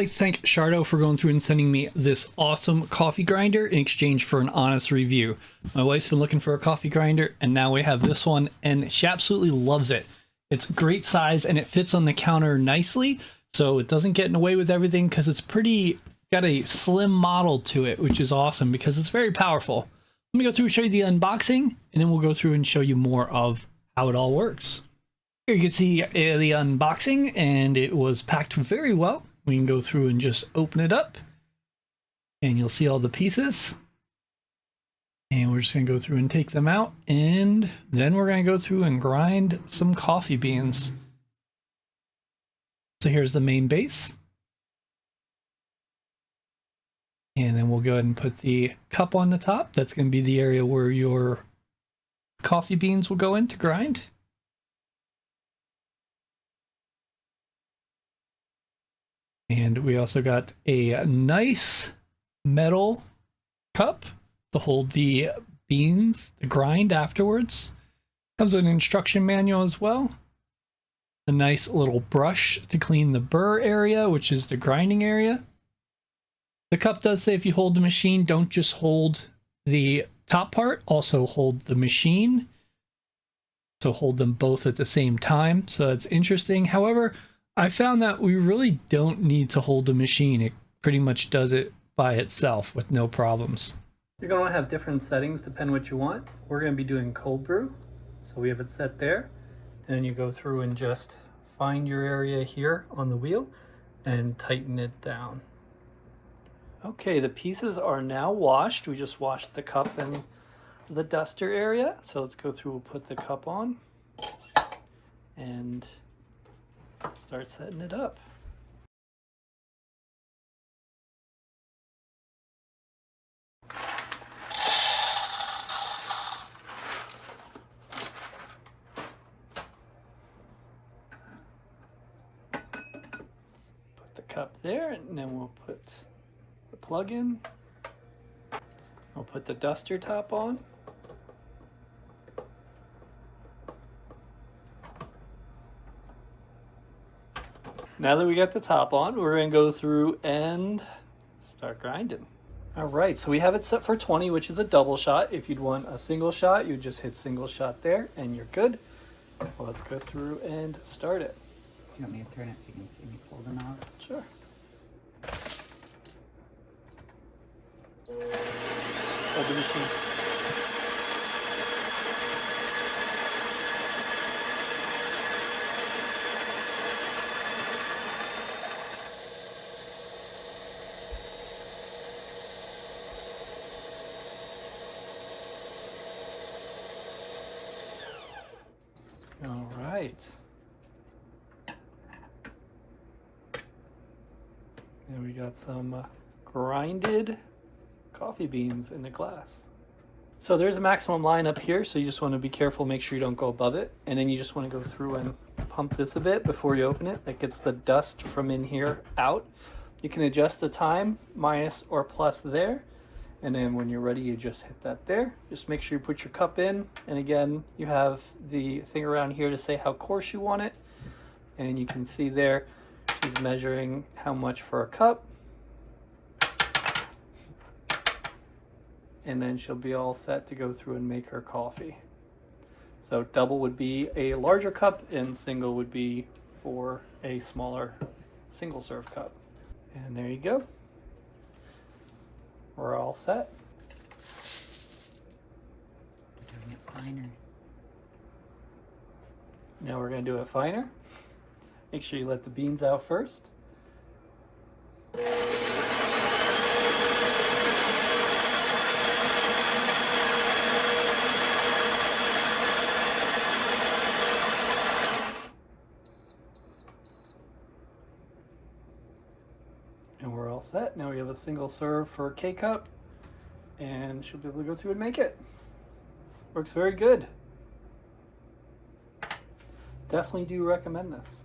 really like to thank Shardo for going through and sending me this awesome coffee grinder in exchange for an honest review. My wife's been looking for a coffee grinder, and now we have this one, and she absolutely loves it. It's great size, and it fits on the counter nicely, so it doesn't get in the way with everything because it's got a slim model to it, which is awesome because it's very powerful. Let me go through and show you the unboxing, and then we'll go through and show you more of how it all works. Here you can see the unboxing, and it was packed very well. We can go through and just open it up, and you'll see all the pieces. And we're just going to go through and take them out, and then we're going to go through and grind some coffee beans. So here's the main base. And then we'll go ahead and put the cup on the top. That's going to be the area where your coffee beans will go in to grind. And we also got a nice metal cup to hold the beans, the grind afterwards. Comes with an instruction manual as well. A nice little brush to clean the burr area, which is the grinding area. The cup does say if you hold the machine, don't just hold the top part, also hold the machine. So hold them both at the same time. So that's interesting. However, I found that we really don't need to hold the machine. It pretty much does it by itself with no problems. You're going to have different settings depending what you want. We're going to be doing cold brew. So we have it set there. And then you go through and just find your area here on the wheel and tighten it down. Okay, the pieces are now washed. We just washed the cup and the duster area. So let's go through and put the cup on and start setting it up. Put the cup there, and then we'll put the plug in. We'll put the duster top on. Now that we got the top on, we're going to go through and start grinding. All right, so we have it set for 20, which is a double shot. If you'd want a single shot, you just hit single shot there and you're good. Well, let's go through and start it. You want me to turn it so you can see me pull them out? Sure. Hold the machine. All right. And we got some grinded coffee beans in the glass. So there's a maximum line up here, so you just want to be careful, make sure you don't go above it. And then you just want to go through and pump this a bit before you open it. That gets the dust from in here out. You can adjust the time, minus or plus there. And then when you're ready, you just hit that there. Just make sure you put your cup in. And again, you have the thing around here to say how coarse you want it. And you can see there, she's measuring how much for a cup. And then she'll be all set to go through and make her coffee. So double would be a larger cup and single would be for a smaller single serve cup. And there you go. We're all set. Doing it finer. Now we're going to do it finer. Make sure you let the beans out first. And we're all set. Now we have a single serve for a K-cup, and she'll be able to go through and make it. Works very good. Definitely do recommend this.